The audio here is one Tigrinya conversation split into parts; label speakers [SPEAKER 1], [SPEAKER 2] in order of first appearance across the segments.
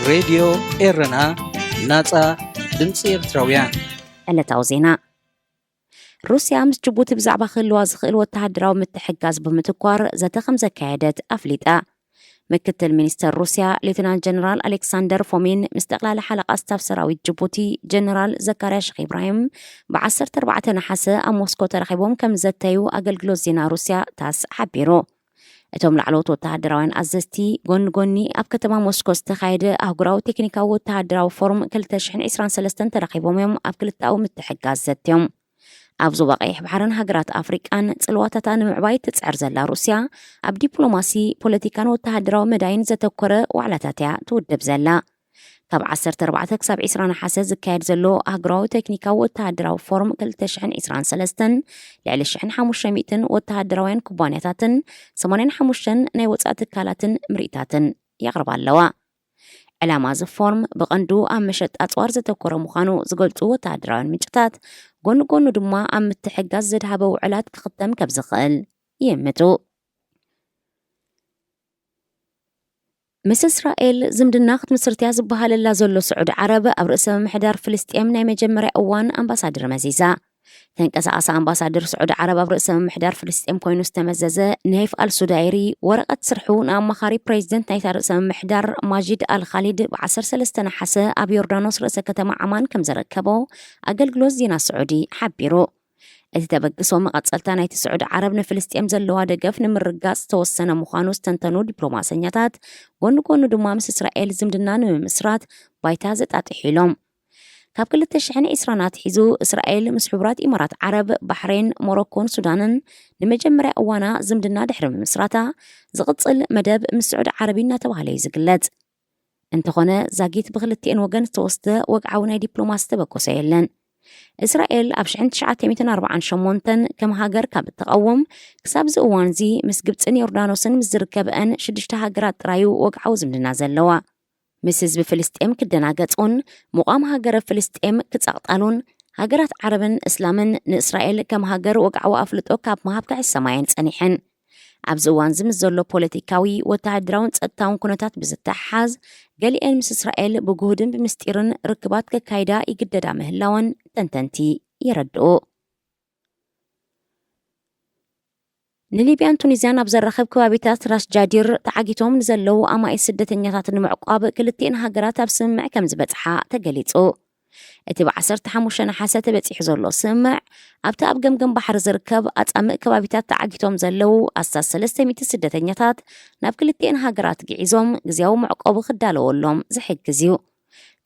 [SPEAKER 1] راديو إيرنا ناصا دمص إرتراويان
[SPEAKER 2] ዕለታዊ ዜና ሩስያ ምስ ጅቡቲ ብዛዕባ ክህልዋ ዝኽእል ወተሃደራዊ ምትሕግጋዝ ብምትኳር ዘተ ከም ዘካየደት ኣፍሊጣ ምክትል ሚኒስተር ሩስያ ሌተናንት ጀነራል ኣሌክሳንደር ፎሚን ምስ ጠቅላላ ሓለቓ ስታፍ ሰራዊት ጅቡቲ ጀነራል ዘካርያ ሼኽ ኢብራሂም ብ14 ነሓሰ ኣብ ሞስኮ ተራኺቦም ከም ዘተዩ ኣገልግሎት ዜና ሩስያ ታስ ሓቢሩ እቶም ላዕለዎት ወተሃደራውያን ኣዘዝቲ ጎኒ ኣብ ከተማ ሞስኮ ዝተኻየደ ኣህጉራዊ ቴክኒካዊ ወተሃደራዊ ፎርም 2023 ተራኺቦም እዮም ኣብ ክልተኣዊ ምትሕግጋዝ ዘትዮም ኣብ ዞባ ቀይሕ ባሕርን ሃገራት ኣፍሪቃን ጽልዋታታ ንምዕባይ ትጽዕር ዘላ ሩስያ ኣብ ዲፕሎማሲ ፖለቲካን ወተሃደራዊ መዳይን ዘተኮረ ዋዕላታት እያ ትውድብ ዘላ ካብ 14 ክሳብ 20 ነሓሰ ዝካየድ ዘሎ ኣህጉራዊ ቴክኒካዊ ወተሃደራዊ ፎርም 2023 ልዕሊ 1500 ወተሃደራውያን ኩባንያታትን 85 ናይ ወጻኢ ትካላትን ምርኢታትን የቕርባ ኣለዋ ዕላማ እዚ ፎርም ብቐንዱ ኣብ መሸጣ ኣጽዋር ዘተኮረ ምዃኑ ዝገልጹ ወተሃደራውያን ምንጭታት ጎኑ ድማ ኣብ ምትሕግጋዝ ዘድሃበ ውዕላት ክኽተም ካብ ዝኽእል ይእምቱ ምስ እስራኤል ዝምድና ክትምስርትያ ዝበሃለላ ዘሎ ስዑድ ዓረብ ኣብ ርእሰ ምምሕዳር ፍልስጤም ናይ መጀመርያ እዋን ኣምባሳደር መዚዛ ተንቀሳቐሳ ኣምባሳደር ስዑድ ዓረብ ኣብ ርእሰ ምምሕዳር ፍልስጤም ኮይኑ ዝተመዘዘ ናይፍ ኣልሱዳይሪ ወረቐት ስርሑ ንኣማኻሪ ፕሬዚደንት ናይታ ርእሰ ምምሕዳር ማጂድ ኣልኻሊድ ብ13 ነሓሰ ኣብ ዮርዳኖስ ርእሰ ከተማ ዓማን ከም ዘረከቦ ኣገልግሎት ዜና ስዑዲ ሓቢሩ እቲ ተበግሶ መቐጸልታ ናይቲ ስዑድ ዓረብ ንፍልስጤም ዘለዋ ደገፍ ንምርጋጽ ዝተወሰነ ምዃኑ ዝተንተኑ ዲፕሎማሰኛታት ጎኑ ድማ ምስ እስራኤል ዝምድና ንምምስራት ባይታ ዘጣጢሑ ኢሎም ካብ 2020 ሒዙ እስራኤል ምስ ሕቡራት ኢማራት ዓረብ ባሕሬን ሞሮኮን ሱዳንን ንመጀመርያ እዋና ዝምድና ድሕሪ ምምስራታ ዝቕጽል መደብ ምስ ስዑድ ዓረብ እናተባህለ ዝግለጽ እንተኾነ ዛጊት ብክልቲአን ወገን ዝተወስደ ወግዓዊ ናይ ዲፕሎማሲ ተበኮሰ የለን እስራኤል ኣብ 1948 ከም ሃገር ካብ እትቐውም ክሳብ ዝእዋን እዚ ምስ ግብፅን ዮርዳኖስን ምስ ዝርከበአን 6 ሃገራት ጥራዩ ወግዓዊ ዝምድና ዘለዋ ምስ ህዝቢ ፍልስጤም ክደናገጹን ሙቓም ሃገረ ፍልስጤም ክጸቕጣሉን ሃገራት ዓረብን እስላምን ንእስራኤል ከም ሃገር ወግዓዊ ኣፍልጦ ካብ መሃብ ክዕሰማየን ጸኒሐን ኣብዚ እዋን ምስ ዘሎ ፖለቲካዊ ወተሃደራውን ጸጥታውን ኩነታት ብዝተሓሓዝ ገሊአን ምስ እስራኤል ብጉህድን ብምስጢርን ርክባት ከካይዳ ይግደዳ ምህላወን ተንተንቲ ይረድኡ ንሊብያን ቱኒዝያን ኣብ ዘራኸብ ከባቢታት ራስ ጃዲር ተዓጊቶም ንዘለዉ ኣማኢት ስደተኛታት ንምዕቋብ ክልቲአን ሃገራት ኣብ ስምምዕ ከም ዝበጽሓ ተገሊጹ እቲ ብ15 ነሓሰ ተበፂሑ ዘሎ ስምምዕ ኣብቲ ኣብ ገምገም ባሕሪ ዝርከብ ኣጻምእ ከባቢታት ተዓጊቶም ዘለው ኣሳስ 300 ስደተኛታት ናብ ክልቲአን ሃገራት ግዒዞም ግዝያዊ መዕቆቢ ክዳለወሎም ዝሕግዝ እዩ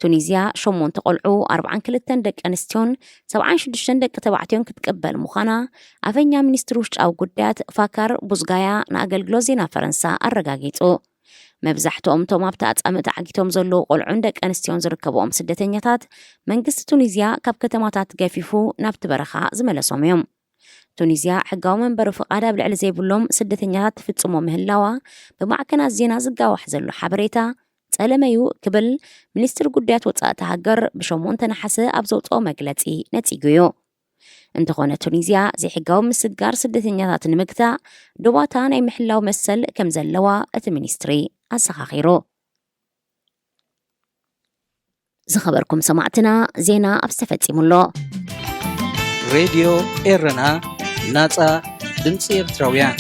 [SPEAKER 2] ቱኒዝያ 8 ቆልዑ 42 ደቂ ኣንስትዮን 76 ደቂ ተባዕትዮን ክትቀበል ምዃና ኣፈኛ ሚኒስትሪ ውሽጣዊ ጉዳያት ፋካር ቡዝጋያ ንኣገልግሎት ዜና ፈረንሳ ኣረጋጊጹ መብዛሕትኦም ቶም ኣብቲ ኣጻምእ ተዓጊቶም ዘለዉ ቆልዑን ደቂ ኣንስትዮን ዝርከብኦም ስደተኛታት መንግስቲ ቱኒዝያ ካብ ከተማታት ገፊፉ ናብቲ በረኻ ዝመለሶም እዮም ቱኒዝያ ሕጋዊ መንበሪ ፍቓድ ኣብ ልዕሊ ዘይብሎም ስደተኛታት ትፍጽሞ ምህላዋ ብማዕከናት ዜና ዝጋዋሕ ዘሎ ሓበሬታ ጸለመዩ ክብል ሚኒስትሪ ጉዳያት ወጻእቲ ሃገር ብ8 ነሓሰ ኣብ ዘውፅኦ መግለጺ ነጺጉ እዩ እንተኾነ ቱኒዝያ ዘይሕጋዊ ምስጋር ስደተኛታት ንምግታእ ዶባታ ናይ ምሕላው መሰል ከም ዘለዋ እቲ ሚኒስትሪ ኣሰኻኺሩ ዝኸበርኩም ሰማዕትና ዜና ኣብ ዝተፈጺሙሎ
[SPEAKER 1] ሬድዮ ኤረና ናጻ ድምፂ ኤርትራውያን